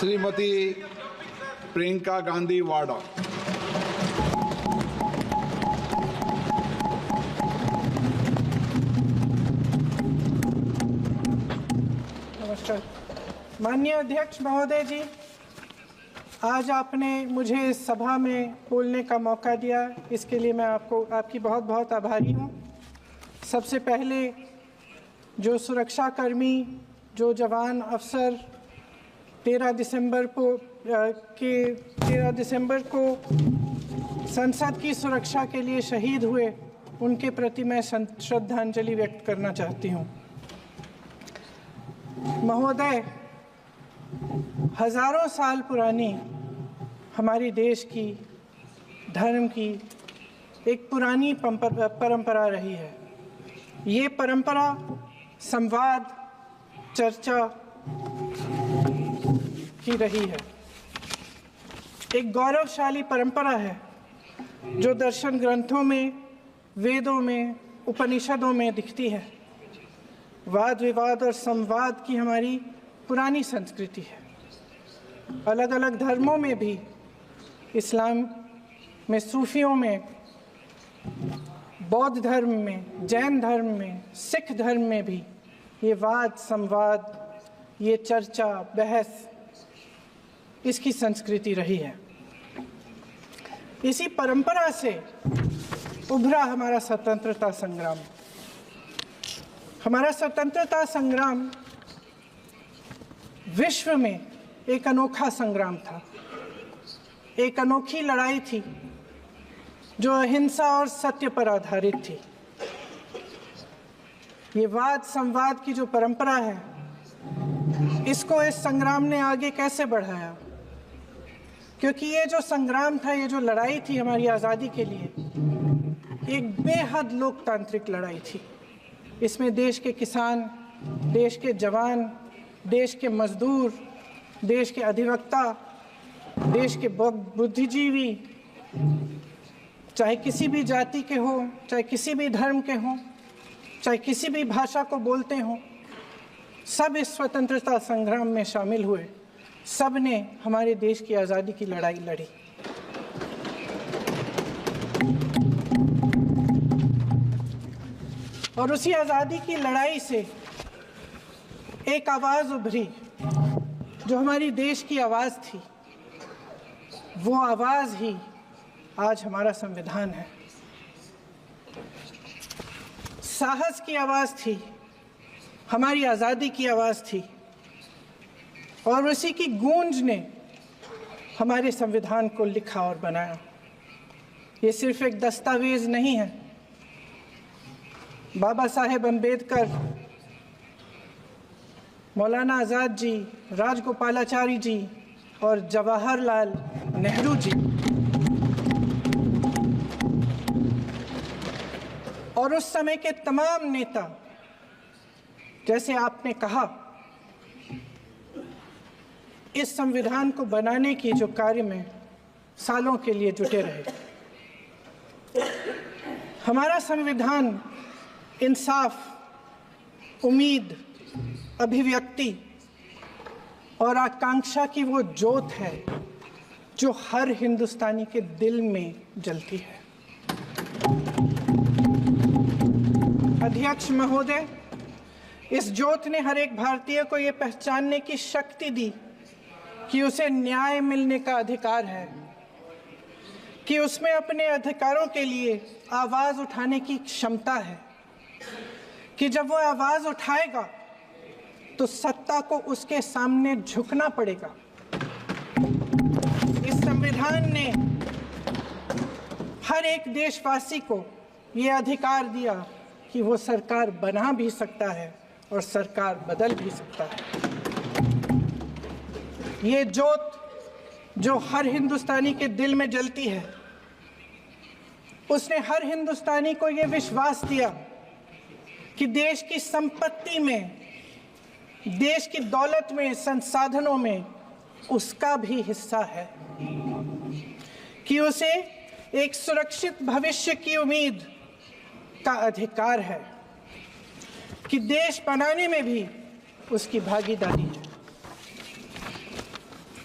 श्रीमती प्रियंका गांधी वाड़ा। नमस्कार। माननीय अध्यक्ष महोदय जी, आज आपने मुझे इस सभा में बोलने का मौका दिया, इसके लिए मैं आपकी बहुत बहुत आभारी हूँ। सबसे पहले जो सुरक्षाकर्मी, जो जवान अफसर 13 दिसंबर को संसद की सुरक्षा के लिए शहीद हुए, उनके प्रति मैं श्रद्धांजलि व्यक्त करना चाहती हूँ। महोदय, हजारों साल पुरानी हमारी देश की, धर्म की एक पुरानी परंपरा रही है। ये परंपरा संवाद, चर्चा की रही है। एक गौरवशाली परंपरा है जो दर्शन ग्रंथों में, वेदों में, उपनिषदों में दिखती है। वाद विवाद और संवाद की हमारी पुरानी संस्कृति है। अलग अलग धर्मों में भी, इस्लाम में, सूफियों में, बौद्ध धर्म में, जैन धर्म में, सिख धर्म में भी ये वाद संवाद, ये चर्चा बहस, इसकी संस्कृति रही है। इसी परंपरा से उभरा हमारा स्वतंत्रता संग्राम। हमारा स्वतंत्रता संग्राम विश्व में एक अनोखा संग्राम था, एक अनोखी लड़ाई थी जो अहिंसा और सत्य पर आधारित थी। ये वाद संवाद की जो परंपरा है, इसको इस संग्राम ने आगे कैसे बढ़ाया? क्योंकि ये जो संग्राम था, ये जो लड़ाई थी हमारी आज़ादी के लिए, एक बेहद लोकतांत्रिक लड़ाई थी। इसमें देश के किसान, देश के जवान, देश के मजदूर, देश के अधिवक्ता, देश के बुद्धिजीवी, चाहे किसी भी जाति के हो, चाहे किसी भी धर्म के हों, चाहे किसी भी भाषा को बोलते हों, सब इस स्वतंत्रता संग्राम में शामिल हुए। सब ने हमारे देश की आज़ादी की लड़ाई लड़ी। और उसी आज़ादी की लड़ाई से एक आवाज़ उभरी जो हमारी देश की आवाज़ थी। वो आवाज़ ही आज हमारा संविधान है। साहस की आवाज़ थी, हमारी आज़ादी की आवाज़ थी, और उसी की गूंज ने हमारे संविधान को लिखा और बनाया। ये सिर्फ एक दस्तावेज नहीं है। बाबा साहेब अम्बेडकर, मौलाना आज़ाद जी, राजगोपालाचारी जी और जवाहरलाल नेहरू जी और उस समय के तमाम नेता, जैसे आपने कहा, इस संविधान को बनाने की जो कार्य में सालों के लिए जुटे रहे। हमारा संविधान इंसाफ, उम्मीद, अभिव्यक्ति और आकांक्षा की वो ज्योत है जो हर हिंदुस्तानी के दिल में जलती है। अध्यक्ष महोदय, इस ज्योत ने हर एक भारतीय को ये पहचानने की शक्ति दी कि उसे न्याय मिलने का अधिकार है, कि उसमें अपने अधिकारों के लिए आवाज़ उठाने की क्षमता है, कि जब वो आवाज़ उठाएगा तो सत्ता को उसके सामने झुकना पड़ेगा। इस संविधान ने हर एक देशवासी को ये अधिकार दिया कि वो सरकार बना भी सकता है और सरकार बदल भी सकता है। ये ज्योत जो हर हिंदुस्तानी के दिल में जलती है, उसने हर हिंदुस्तानी को ये विश्वास दिया कि देश की संपत्ति में, देश की दौलत में, संसाधनों में उसका भी हिस्सा है, कि उसे एक सुरक्षित भविष्य की उम्मीद का अधिकार है, कि देश बनाने में भी उसकी भागीदारी है।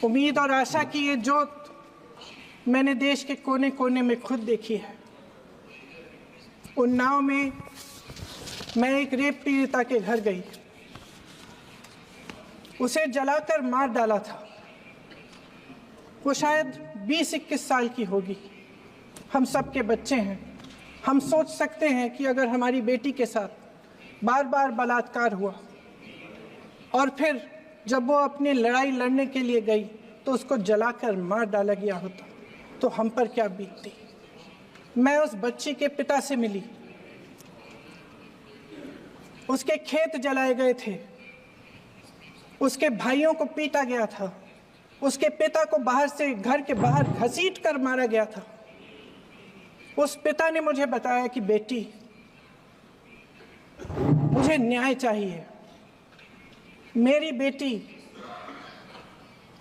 उम्मीद और आशा की ये जोत मैंने देश के कोने कोने में खुद देखी है। उन्नाव में मैं एक रेप पीड़िता के घर गई, उसे जलाकर मार डाला था। वो शायद 20-21 साल की होगी। हम सबके बच्चे हैं। हम सोच सकते हैं कि अगर हमारी बेटी के साथ बार बार बलात्कार हुआ और फिर जब वो अपनी लड़ाई लड़ने के लिए गई तो उसको जलाकर मार डाला गया होता तो हम पर क्या बीतती। मैं उस बच्ची के पिता से मिली। उसके खेत जलाए गए थे, उसके भाइयों को पीटा गया था, उसके पिता को बाहर से घर के बाहर घसीट कर मारा गया था। उस पिता ने मुझे बताया कि बेटी, मुझे न्याय चाहिए। मेरी बेटी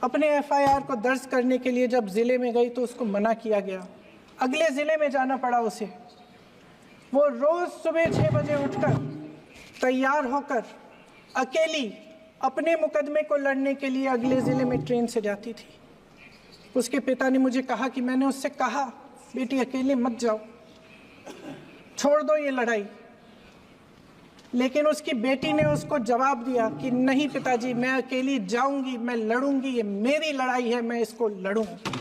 अपने एफआईआर को दर्ज करने के लिए जब जिले में गई तो उसको मना किया गया। अगले जिले में जाना पड़ा उसे। वो रोज सुबह 6 बजे उठकर तैयार होकर अकेली अपने मुकदमे को लड़ने के लिए अगले जिले में ट्रेन से जाती थी। उसके पिता ने मुझे कहा कि मैंने उससे कहा, बेटी अकेले मत जाओ, छोड़ दो ये लड़ाई। लेकिन उसकी बेटी ने उसको जवाब दिया कि नहीं पिताजी, मैं अकेली जाऊंगी, मैं लड़ूंगी, ये मेरी लड़ाई है, मैं इसको लड़ूंगी।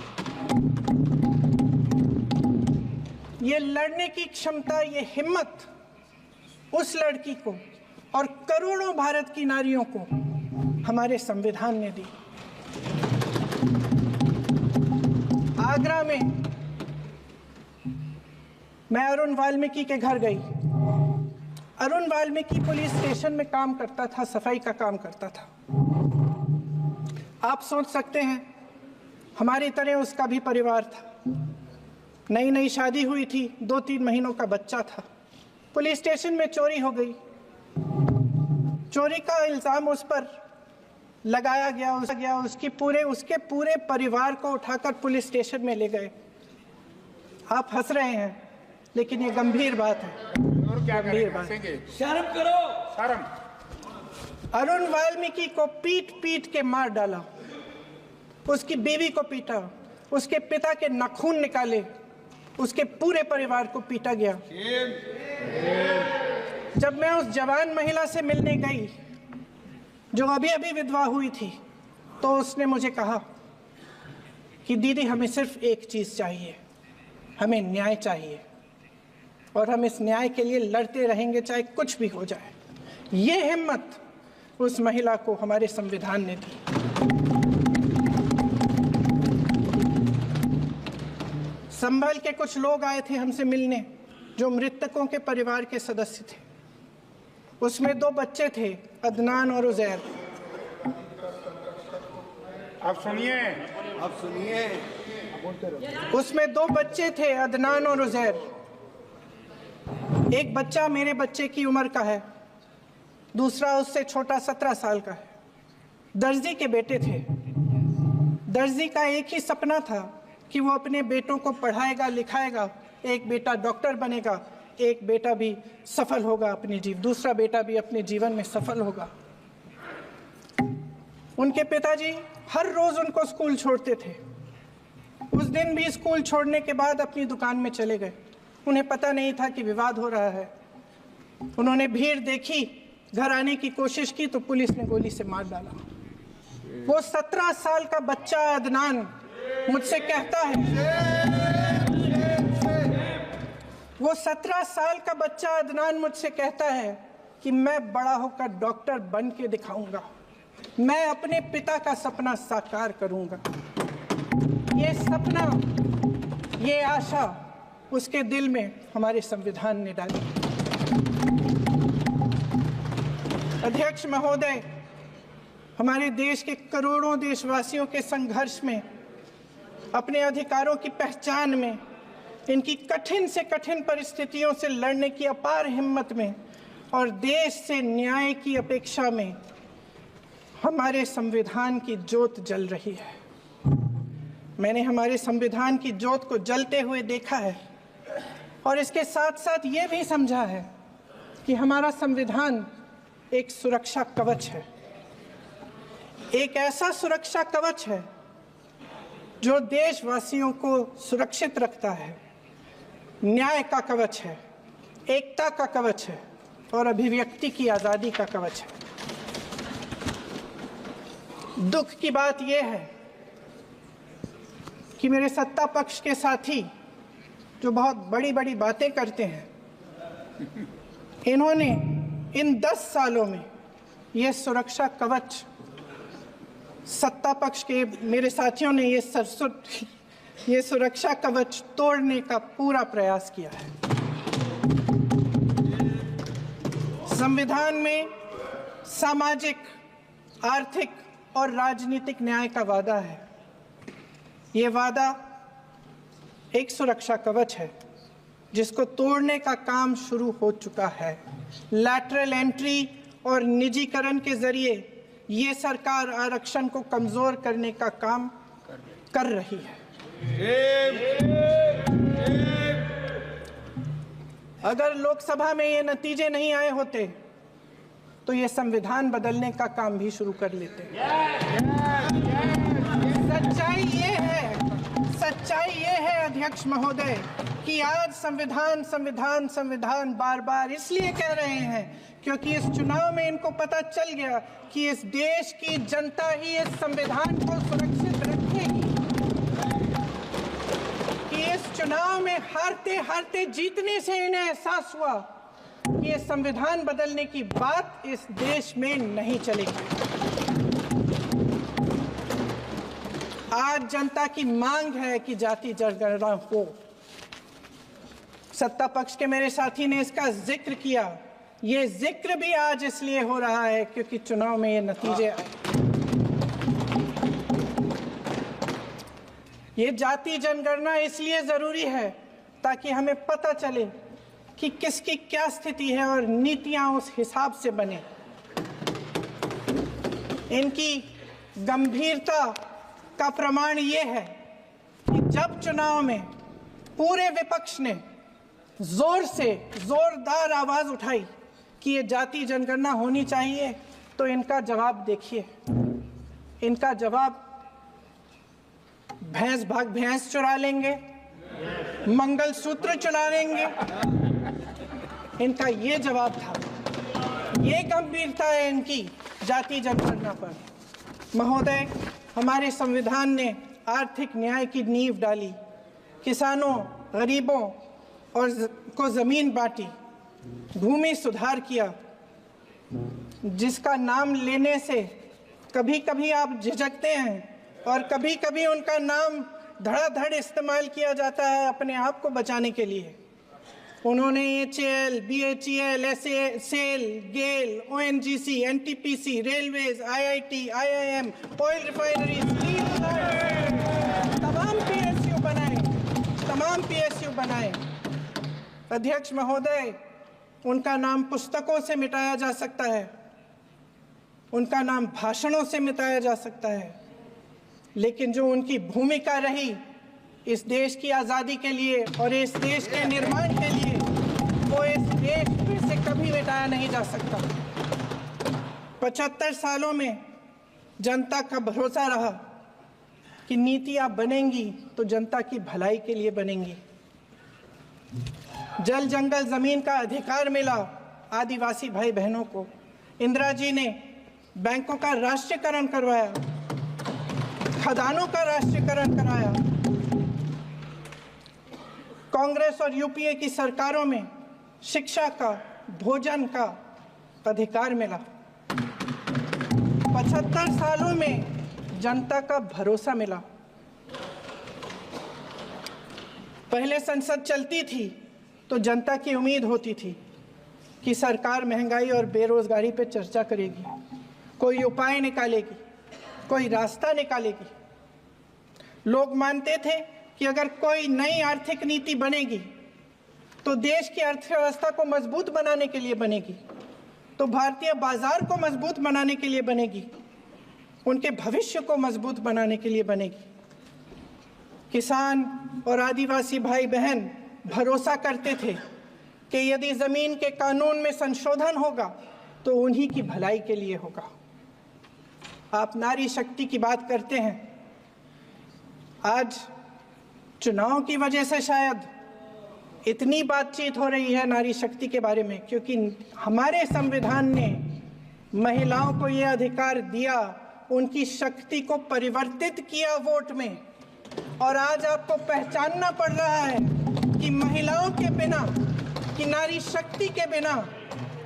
ये लड़ने की क्षमता, ये हिम्मत उस लड़की को और करोड़ों भारत की नारियों को हमारे संविधान ने दी। आगरा में मैं अरुण वाल्मीकि के घर गई। अरुण वाल्मीकि पुलिस स्टेशन में काम करता था, सफाई का काम करता था। आप सोच सकते हैं हमारी तरह उसका भी परिवार था। नई नई शादी हुई थी, 2-3 महीनों का बच्चा था। पुलिस स्टेशन में चोरी हो गई। चोरी का इल्जाम उस पर लगाया गया। उसके पूरे परिवार को उठाकर पुलिस स्टेशन में ले गए। आप हंस रहे हैं, लेकिन ये गंभीर बात है। और क्या करेंगे? शर्म करो, शर्म। अरुण वाल्मीकि को पीट पीट के मार डाला, उसकी बीवी को पीटा, उसके पिता के नाखून निकाले, उसके पूरे परिवार को पीटा गया। जब मैं उस जवान महिला से मिलने गई जो अभी अभी विधवा हुई थी, तो उसने मुझे कहा कि दीदी, हमें सिर्फ एक चीज चाहिए, हमें न्याय चाहिए और हम इस न्याय के लिए लड़ते रहेंगे, चाहे कुछ भी हो जाए। ये हिम्मत उस महिला को हमारे संविधान ने दी। संभल के कुछ लोग आए थे हमसे मिलने, जो मृतकों के परिवार के सदस्य थे। उसमें 2 बच्चे थे, अदनान और उजैर। अब सुनिए। उसमें 2 बच्चे थे, अदनान और उजैर। एक बच्चा मेरे बच्चे की उम्र का है, दूसरा उससे छोटा 17 साल का है। दर्जी के बेटे थे। दर्जी का एक ही सपना था कि वो अपने बेटों को पढ़ाएगा, लिखाएगा। एक बेटा डॉक्टर बनेगा, एक बेटा भी सफल होगा दूसरा बेटा भी अपने जीवन में सफल होगा। उनके पिताजी हर रोज उनको स्कूल छोड़ते थे। उस दिन भी स्कूल छोड़ने के बाद अपनी दुकान में चले गए। उन्हें पता नहीं था कि विवाद हो रहा है। उन्होंने भीड़ देखी, घर आने की कोशिश की तो पुलिस ने गोली से मार डाला। वो 17 साल का बच्चा अदनान मुझसे कहता है, वो 17 साल का बच्चा अदनान मुझसे कहता है कि मैं बड़ा होकर डॉक्टर बन के दिखाऊंगा, मैं अपने पिता का सपना साकार करूंगा। ये सपना, ये आशा उसके दिल में हमारे संविधान ने डाली। अध्यक्ष महोदय, हमारे देश के करोड़ों देशवासियों के संघर्ष में, अपने अधिकारों की पहचान में, इनकी कठिन से कठिन परिस्थितियों से लड़ने की अपार हिम्मत में और देश से न्याय की अपेक्षा में हमारे संविधान की ज्योत जल रही है। मैंने हमारे संविधान की ज्योत को जलते हुए देखा है और इसके साथ साथ ये भी समझा है कि हमारा संविधान एक सुरक्षा कवच है। एक ऐसा सुरक्षा कवच है जो देशवासियों को सुरक्षित रखता है, न्याय का कवच है, एकता का कवच है और अभिव्यक्ति की आज़ादी का कवच है। दुख की बात यह है कि मेरे सत्ता पक्ष के साथी जो बहुत बड़ी बड़ी बातें करते हैं, इन्होंने इन 10 सालों में ये सुरक्षा कवच, सत्ता पक्ष के मेरे साथियों ने ये सुरक्षा कवच तोड़ने का पूरा प्रयास किया है। संविधान में सामाजिक, आर्थिक और राजनीतिक न्याय का वादा है। ये वादा एक सुरक्षा कवच है जिसको तोड़ने का काम शुरू हो चुका है। लैटरल एंट्री और निजीकरण के जरिए ये सरकार आरक्षण को कमजोर करने का काम कर रही है। अगर लोकसभा में ये नतीजे नहीं आए होते तो ये संविधान बदलने का काम भी शुरू कर लेते। सच्चाई ये है अध्यक्ष महोदय कि आज संविधान बार बार इसलिए कह रहे हैं क्योंकि इस चुनाव में इनको पता चल गया कि इस देश की जनता ही इस संविधान को सुरक्षित रखेगी, कि इस चुनाव में हारते जीतने से इन्हें एहसास हुआ कि ये संविधान बदलने की बात इस देश में नहीं चलेगी। आज जनता की मांग है कि जाति जनगणना हो। सत्ता पक्ष के मेरे साथी ने इसका जिक्र किया। ये जिक्र भी आज इसलिए हो रहा है क्योंकि चुनाव में ये नतीजे आए। ये जाति जनगणना इसलिए जरूरी है ताकि हमें पता चले कि किसकी क्या स्थिति है और नीतियां उस हिसाब से बने। इनकी गंभीरता का प्रमाण ये है कि जब चुनाव में पूरे विपक्ष ने जोरदार आवाज उठाई कि ये जाति जनगणना होनी चाहिए, तो इनका जवाब देखिए। इनका जवाब भैंस भाग भैंस चुरा लेंगे, मंगलसूत्र चुरा लेंगे, इनका ये जवाब था। ये गंभीरता है इनकी जाति जनगणना पर। महोदय, हमारे संविधान ने आर्थिक न्याय की नींव डाली, किसानों, गरीबों और को जमीन बांटी, भूमि सुधार किया, जिसका नाम लेने से कभी कभी आप झिझकते हैं और कभी कभी उनका नाम धड़ाधड़ इस्तेमाल किया जाता है अपने आप को बचाने के लिए। उन्होंने HAL, BHEL, SAIL, GAIL, ONGC, NTPC, railways, IIT, IIM, oil refineries, तमाम PSU बनाए। अध्यक्ष महोदय, उनका नाम पुस्तकों से मिटाया जा सकता है, उनका नाम भाषणों से मिटाया जा सकता है, लेकिन जो उनकी भूमिका रही इस देश की आज़ादी के लिए और इस देश के निर्माण के लिए, वो इस देश में से कभी मिटाया नहीं जा सकता। 75 सालों में जनता का भरोसा रहा कि नीतियां बनेंगी तो जनता की भलाई के लिए बनेंगी। जल जंगल जमीन का अधिकार मिला आदिवासी भाई बहनों को। इंदिरा जी ने बैंकों का राष्ट्रीयकरण करवाया, खदानों का राष्ट्रीयकरण कराया। कांग्रेस और यूपीए की सरकारों में शिक्षा का, भोजन का अधिकार मिला। 75 सालों में जनता का भरोसा मिला। पहले संसद चलती थी तो जनता की उम्मीद होती थी कि सरकार महंगाई और बेरोजगारी पर चर्चा करेगी, कोई उपाय निकालेगी, कोई रास्ता निकालेगी। लोग मानते थे कि अगर कोई नई आर्थिक नीति बनेगी तो देश की अर्थव्यवस्था को मजबूत बनाने के लिए बनेगी, तो भारतीय बाजार को मजबूत बनाने के लिए बनेगी, उनके भविष्य को मजबूत बनाने के लिए बनेगी। किसान और आदिवासी भाई बहन भरोसा करते थे कि यदि जमीन के कानून में संशोधन होगा तो उन्हीं की भलाई के लिए होगा। आप नारी शक्ति की बात करते हैं। आज चुनाव की वजह से शायद इतनी बातचीत हो रही है नारी शक्ति के बारे में, क्योंकि हमारे संविधान ने महिलाओं को यह अधिकार दिया, उनकी शक्ति को परिवर्तित किया वोट में। और आज आपको पहचानना पड़ रहा है कि महिलाओं के बिना, कि नारी शक्ति के बिना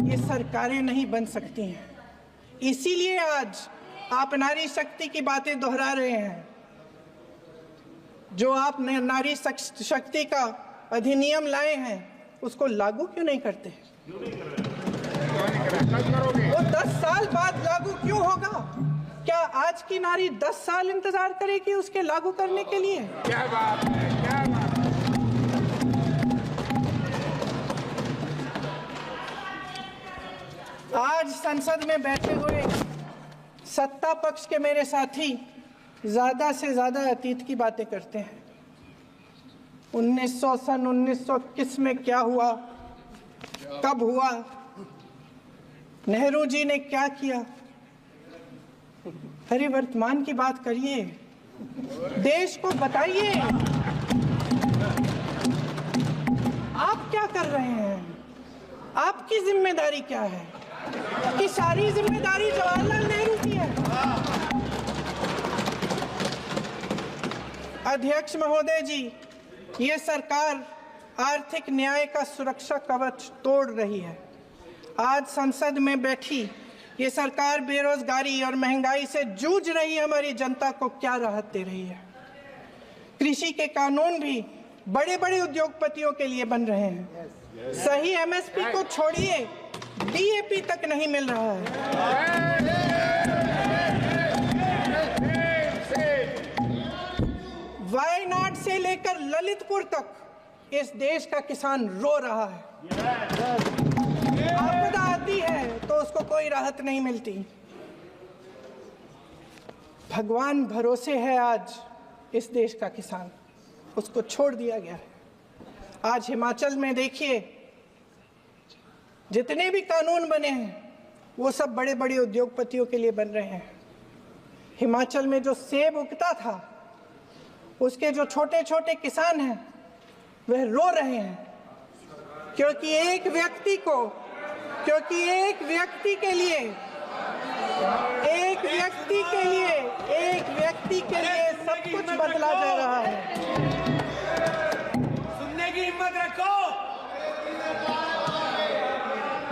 ये सरकारें नहीं बन सकती हैं। इसीलिए आज आप नारी शक्ति की बातें दोहरा रहे हैं। जो आप नारी शक्ति का अधिनियम लाए हैं उसको लागू क्यों नहीं करते? वो 10 साल बाद लागू क्यों होगा? क्या आज की नारी 10 साल इंतजार करेगी उसके लागू करने के लिए? क्या बात है, क्या बात है। आज संसद में बैठे हुए सत्ता पक्ष के मेरे साथी ज्यादा से ज्यादा अतीत की बातें करते हैं। 1921 में क्या हुआ, कब हुआ, नेहरू जी ने क्या किया। अरे वर्तमान की बात करिए, देश को बताइए आप क्या कर रहे हैं, आपकी जिम्मेदारी क्या है? कि सारी जिम्मेदारी जवाहरलाल नेहरू की है। अध्यक्ष महोदय जी, ये सरकार आर्थिक न्याय का सुरक्षा कवच तोड़ रही है। आज संसद में बैठी ये सरकार बेरोजगारी और महंगाई से जूझ रही हमारी जनता को क्या राहत दे रही है? कृषि के कानून भी बड़े बड़े उद्योगपतियों के लिए बन रहे हैं। सही एमएसपी को छोड़िए, डीएपी तक नहीं मिल रहा है। वायनाड से लेकर ललितपुर तक इस देश का किसान रो रहा है। आपदा आती है तो उसको कोई राहत नहीं मिलती। भगवान भरोसे है आज इस देश का किसान, उसको छोड़ दिया गया है। आज हिमाचल में देखिए, जितने भी कानून बने हैं वो सब बड़े बड़े उद्योगपतियों के लिए बन रहे हैं। हिमाचल में जो सेब उगता था, उसके जो छोटे छोटे किसान हैं वह रो रहे हैं, क्योंकि एक व्यक्ति के लिए सब कुछ बदला जा रहा है। सुनने की हिम्मत रखो।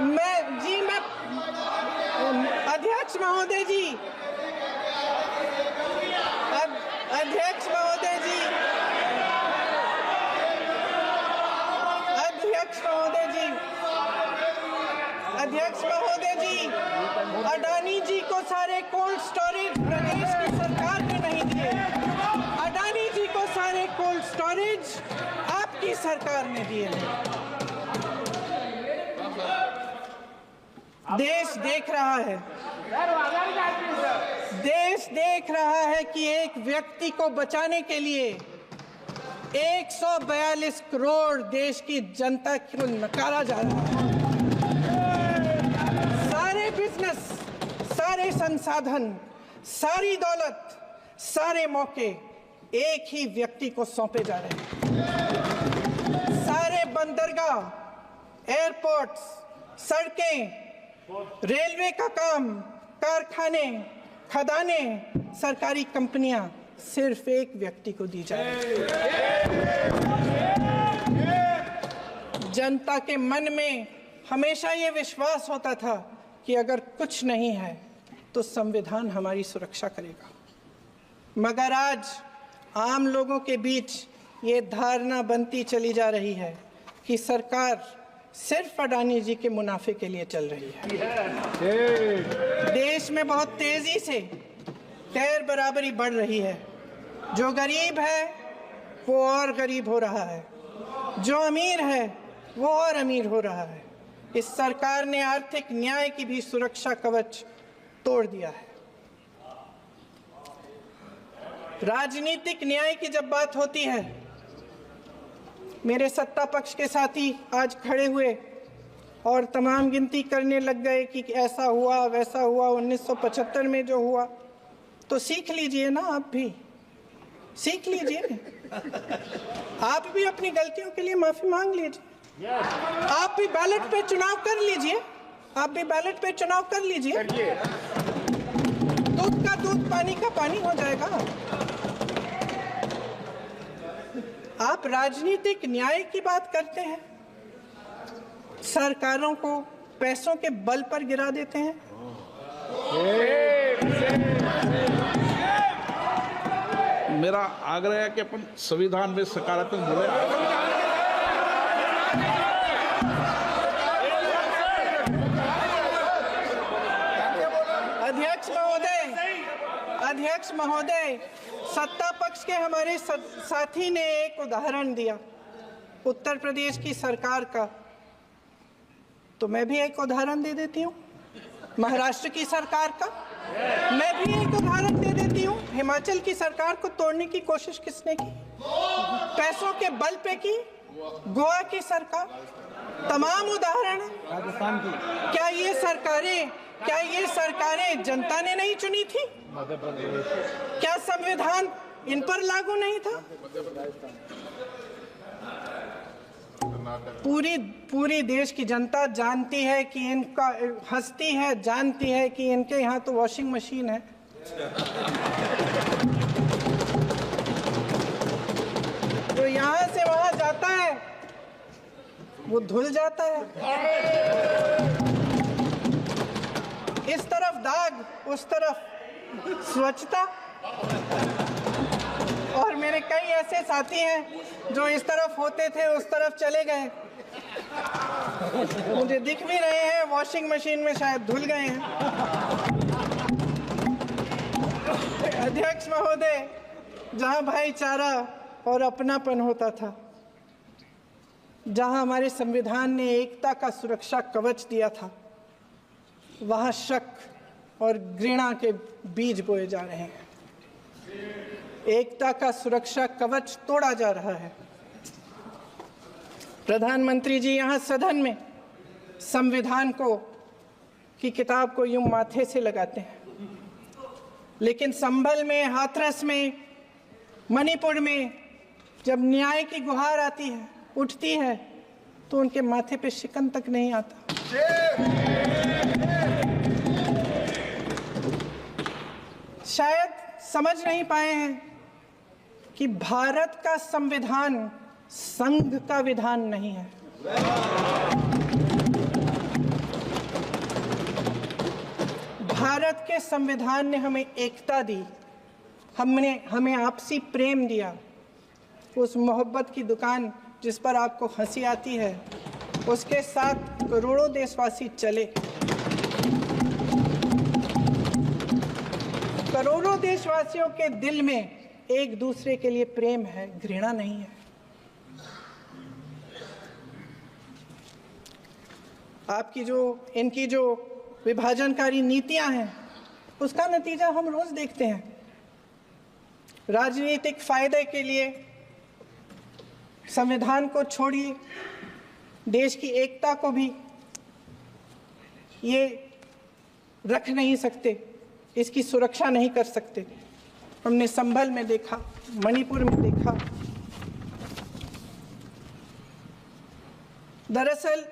मैं अध्यक्ष महोदय जी, अध्यक्ष महोदय जी, अडानी जी को सारे कोल्ड स्टोरेज प्रदेश की सरकार ने नहीं दिए। अडानी जी को सारे कोल्ड स्टोरेज आपकी सरकार ने दिए। देश देख रहा है कि एक व्यक्ति को बचाने के लिए 142 करोड़ देश की जनता को नकारा जा रहा है। सारे बिजनेस, सारे संसाधन, सारी दौलत, सारे मौके एक ही व्यक्ति को सौंपे जा रहे हैं। सारे बंदरगाह, एयरपोर्ट्स, सड़कें, रेलवे का काम, कारखाने, खदाने, सरकारी कंपनियां सिर्फ एक व्यक्ति को दी जा रही है। जनता के मन में हमेशा ये विश्वास होता था कि अगर कुछ नहीं है तो संविधान हमारी सुरक्षा करेगा, मगर आज आम लोगों के बीच ये धारणा बनती चली जा रही है कि सरकार सिर्फ अडानी जी के मुनाफे के लिए चल रही है। देश में बहुत तेजी से गैर बराबरी बढ़ रही है। जो गरीब है वो और गरीब हो रहा है, जो अमीर है वो और अमीर हो रहा है। इस सरकार ने आर्थिक न्याय की भी सुरक्षा कवच तोड़ दिया है। राजनीतिक न्याय की जब बात होती है, मेरे सत्ता पक्ष के साथी आज खड़े हुए और तमाम गिनती करने लग गए कि ऐसा हुआ वैसा हुआ 1975 में जो हुआ, तो सीख लीजिए ना आप भी। सीख लीजिए। आप भी अपनी गलतियों के लिए माफी मांग लीजिए। आप भी बैलेट पे चुनाव कर लीजिए। आप भी बैलेट पे चुनाव कर लीजिए। दूध का दूध, पानी का पानी हो जाएगा। आप राजनीतिक न्याय की बात करते हैं, सरकारों को पैसों के बल पर गिरा देते हैं। मेरा आग्रह है कि अपन संविधान में सकारात्मक बोले। अध्यक्ष महोदय, सत्ता पक्ष के हमारे साथी ने एक उदाहरण दिया उत्तर प्रदेश की सरकार का, तो मैं भी एक उदाहरण दे देती हूँ महाराष्ट्र की सरकार का। मैं भी एक उदाहरण दे देती हूँ हिमाचल की सरकार को तोड़ने की कोशिश किसने की, पैसों के बल पे की, गोवा की सरकार। तमाम उदाहरण है। राजस्थान की क्या ये सरकारें जनता ने नहीं चुनी थी? क्या संविधान इन पर लागू नहीं था? पूरी देश की जनता जानती है कि इनका हंसती है, जानती है कि इनके यहाँ तो वॉशिंग मशीन है। जो यहाँ से वहाँ जाता है वो धुल जाता है। इस तरफ दाग, उस तरफ स्वच्छता। और मेरे कई ऐसे साथी हैं जो इस तरफ होते थे उस तरफ चले गए, मुझे दिख भी रहे हैं, वॉशिंग मशीन में शायद धुल गए हैं। अध्यक्ष महोदय, जहां भाईचारा और अपनापन होता था, जहां हमारे संविधान ने एकता का सुरक्षा कवच दिया था, वहां शक और घृणा के बीज बोए जा रहे हैं। एकता का सुरक्षा कवच तोड़ा जा रहा है। प्रधानमंत्री जी यहाँ सदन में संविधान की किताब को यूं माथे से लगाते हैं, लेकिन संभल में, हाथरस में, मणिपुर में जब न्याय की गुहार आती है, उठती है, तो उनके माथे पे शिकन तक नहीं आता। शायद समझ नहीं पाए हैं कि भारत का संविधान संघ का विधान नहीं है। भारत के संविधान ने हमें एकता दी, हमें आपसी प्रेम दिया। उस मोहब्बत की दुकान जिस पर आपको हंसी आती है, उसके साथ करोड़ों देशवासी चले। करोड़ों देशवासियों के दिल में एक दूसरे के लिए प्रेम है, घृणा नहीं है। इनकी जो विभाजनकारी नीतियां हैं, उसका नतीजा हम रोज देखते हैं। राजनीतिक फायदे के लिए संविधान को छोड़िए, देश की एकता को भी ये रख नहीं सकते, इसकी सुरक्षा नहीं कर सकते। हमने संभल में देखा, मणिपुर में देखा। दरअसल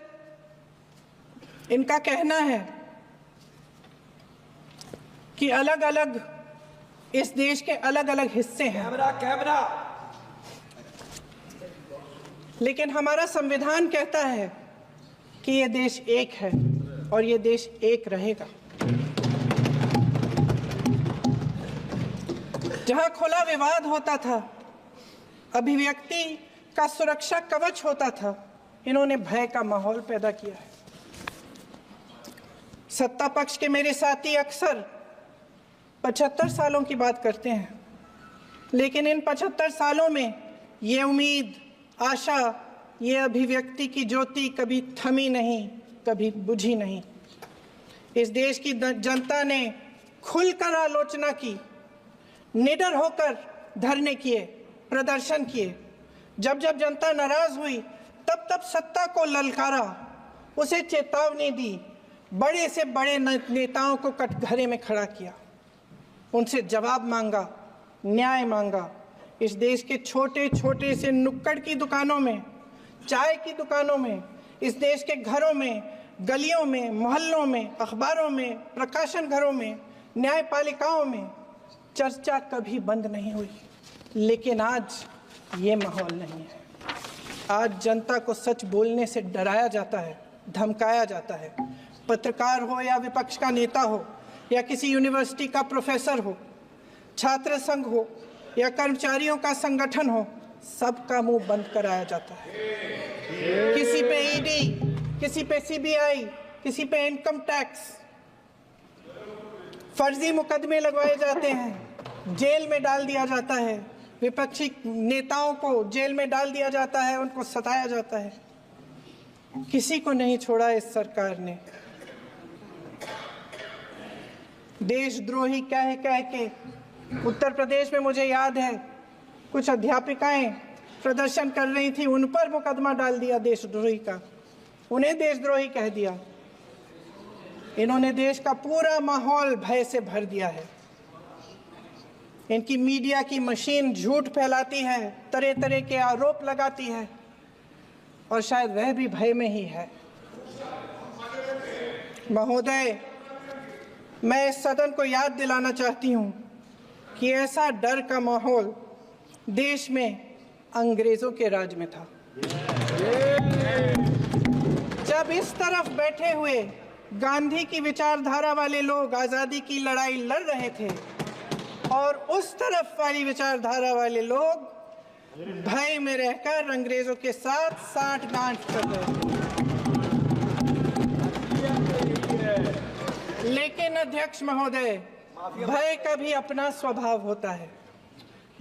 इनका कहना है कि अलग अलग इस देश के अलग अलग हिस्से हैं, कैमरा। लेकिन हमारा संविधान कहता है कि ये देश एक है और ये देश एक रहेगा। जहां खुला विवाद होता था, अभिव्यक्ति का सुरक्षा कवच होता था, इन्होंने भय का माहौल पैदा किया है। सत्ता पक्ष के मेरे साथी अक्सर 75 सालों की बात करते हैं, लेकिन इन 75 सालों में ये उम्मीद, आशा, ये अभिव्यक्ति की ज्योति कभी थमी नहीं, कभी बुझी नहीं। इस देश की जनता ने खुलकर आलोचना की, निडर होकर धरने किए, प्रदर्शन किए। जब जब जनता नाराज हुई, तब तब सत्ता को ललकारा, उसे चेतावनी दी, बड़े से बड़े नेताओं को कटघरे में खड़ा किया, उनसे जवाब मांगा, न्याय मांगा। इस देश के छोटे छोटे से नुक्कड़ की दुकानों में, चाय की दुकानों में, इस देश के घरों में, गलियों में, मोहल्लों में, अखबारों में, प्रकाशन घरों में, न्यायपालिकाओं में चर्चा कभी बंद नहीं हुई। लेकिन आज ये माहौल नहीं है। आज जनता को सच बोलने से डराया जाता है, धमकाया जाता है। पत्रकार हो या विपक्ष का नेता हो या किसी यूनिवर्सिटी का प्रोफेसर हो, छात्र संघ हो या कर्मचारियों का संगठन हो, सबका मुंह बंद कराया जाता है। किसी पे ईडी, किसी पे सीबीआई, किसी पे इनकम टैक्स, फर्जी मुकदमे लगवाए जाते हैं, जेल में डाल दिया जाता है, विपक्षी नेताओं को जेल में डाल दिया जाता है, उनको सताया जाता है। किसी को नहीं छोड़ा इस सरकार ने। देशद्रोही कह के उत्तर प्रदेश में मुझे याद है कुछ अध्यापिकाएं प्रदर्शन कर रही थी, उन पर मुकदमा डाल दिया देशद्रोही का, उन्हें देशद्रोही कह दिया। इन्होंने देश का पूरा माहौल भय से भर दिया है। इनकी मीडिया की मशीन झूठ फैलाती है, तरह तरह के आरोप लगाती है, और शायद वह भी भय में ही है। महोदय, मैं इस सदन को याद दिलाना चाहती हूं कि ऐसा डर का माहौल देश में अंग्रेजों के राज में था। जब इस तरफ बैठे हुए गांधी की विचारधारा वाले लोग आज़ादी की लड़ाई लड़ रहे थे और उस तरफ वाली विचारधारा वाले लोग भय में रहकर अंग्रेजों के साथ साठ-गांठ कर रहे थे। लेकिन अध्यक्ष महोदय, भय का भी अपना स्वभाव होता है।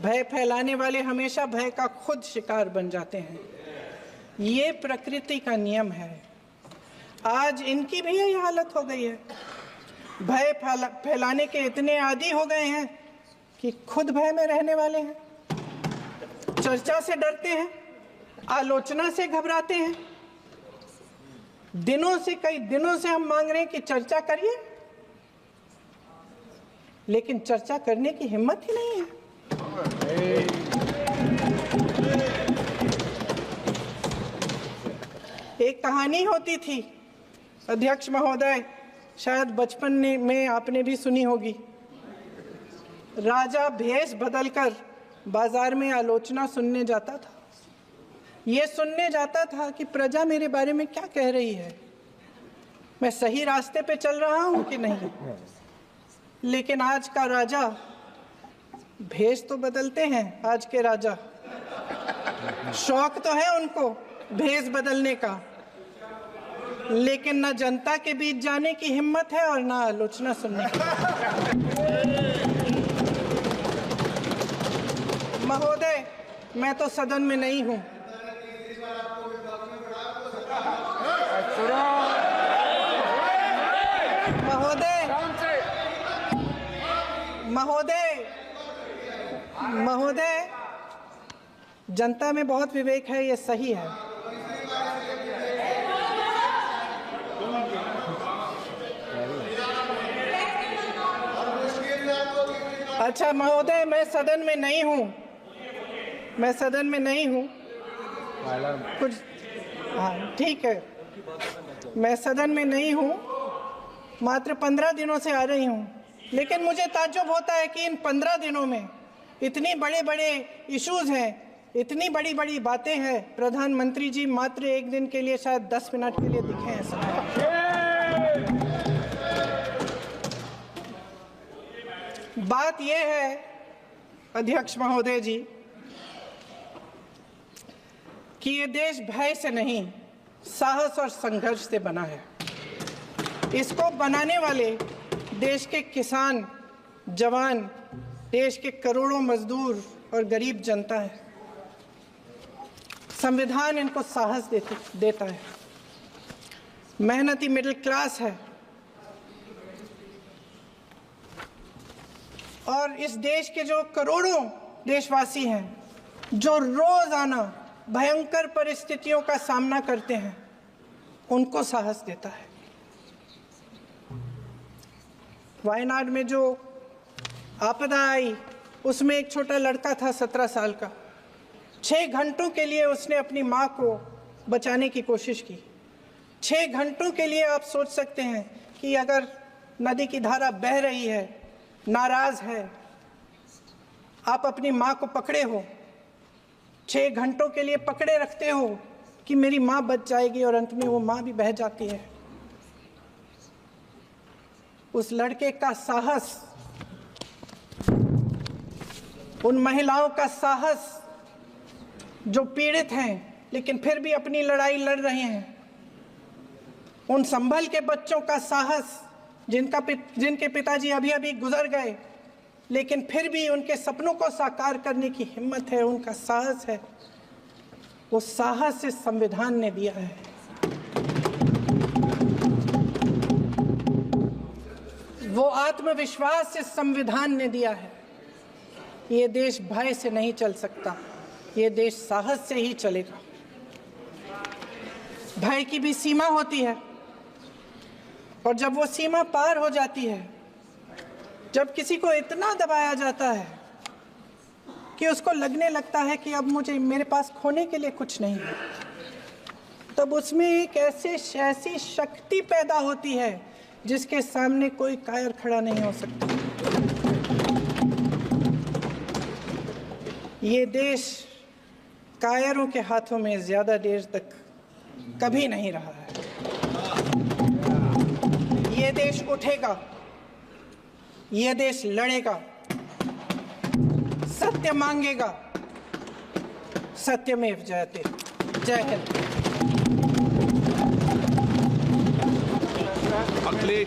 भय फैलाने वाले हमेशा भय का खुद शिकार बन जाते हैं। ये प्रकृति का नियम है। आज इनकी भी यही हालत हो गई है। भय फैलाने के इतने आदी हो गए हैं कि खुद भय में रहने वाले हैं, चर्चा से डरते हैं, आलोचना से घबराते हैं। कई दिनों से हम मांग रहे हैं कि चर्चा करिए, लेकिन चर्चा करने की हिम्मत ही नहीं है। एक कहानी होती थी अध्यक्ष महोदय, शायद बचपन में आपने भी सुनी होगी। राजा भेष बदलकर बाजार में आलोचना सुनने जाता था। ये सुनने जाता था कि प्रजा मेरे बारे में क्या कह रही है, मैं सही रास्ते पे चल रहा हूं कि नहीं। लेकिन आज का राजा, भेष तो बदलते हैं आज के राजा, शौक तो है उनको भेष बदलने का, लेकिन न जनता के बीच जाने की हिम्मत है और न आलोचना सुनने की। महोदय, मैं तो सदन में नहीं हूं। महोदय, जनता में बहुत विवेक है, ये सही है। अच्छा महोदय, मैं सदन में नहीं हूँ, कुछ हाँ ठीक है, मैं सदन में नहीं हूँ, मात्र 15 दिनों से आ रही हूँ। लेकिन मुझे ताज्जुब होता है कि इन 15 दिनों में इतनी बड़े इश्यूज हैं, इतनी बड़ी बातें हैं, प्रधानमंत्री जी मात्र एक दिन के लिए, शायद 10 मिनट के लिए दिखे हैं सब। बात यह है अध्यक्ष महोदय जी कि ये देश भय से नहीं, साहस और संघर्ष से बना है। इसको बनाने वाले देश के किसान, जवान, देश के करोड़ों मजदूर और गरीब जनता है। संविधान इनको साहस देता है। मेहनती मिडिल क्लास है। और इस देश के जो करोड़ों देशवासी हैं, जो रोजाना भयंकर परिस्थितियों का सामना करते हैं, उनको साहस देता है। वायनाड में जो आपदा आई, उसमें एक छोटा लड़का था 17 साल का। 6 घंटों के लिए उसने अपनी माँ को बचाने की कोशिश की। 6 घंटों के लिए आप सोच सकते हैं कि अगर नदी की धारा बह रही है, नाराज है, आप अपनी माँ को पकड़े हो, 6 घंटों के लिए पकड़े रखते हो कि मेरी माँ बच जाएगी, और अंत में वो माँ भी बह जाती है। उस लड़के का साहस, उन महिलाओं का साहस जो पीड़ित हैं लेकिन फिर भी अपनी लड़ाई लड़ रहे हैं, उन संभल के बच्चों का साहस जिनके पिताजी अभी अभी गुजर गए लेकिन फिर भी उनके सपनों को साकार करने की हिम्मत है, उनका साहस है, वो साहस इस संविधान ने दिया है। वो आत्मविश्वास इस संविधान ने दिया है। ये देश भय से नहीं चल सकता, ये देश साहस से ही चलेगा। भय की भी सीमा होती है, और जब वो सीमा पार हो जाती है, जब किसी को इतना दबाया जाता है कि उसको लगने लगता है कि अब मेरे पास खोने के लिए कुछ नहीं है, तब उसमें एक ऐसी शक्ति पैदा होती है जिसके सामने कोई कायर खड़ा नहीं हो सकता। ये देश कायरों के हाथों में ज्यादा देर तक कभी नहीं रहा है। ये देश उठेगा, ये देश लड़ेगा, सत्य मांगेगा, सत्यमेव जयते। जय हिंद। अखिलेश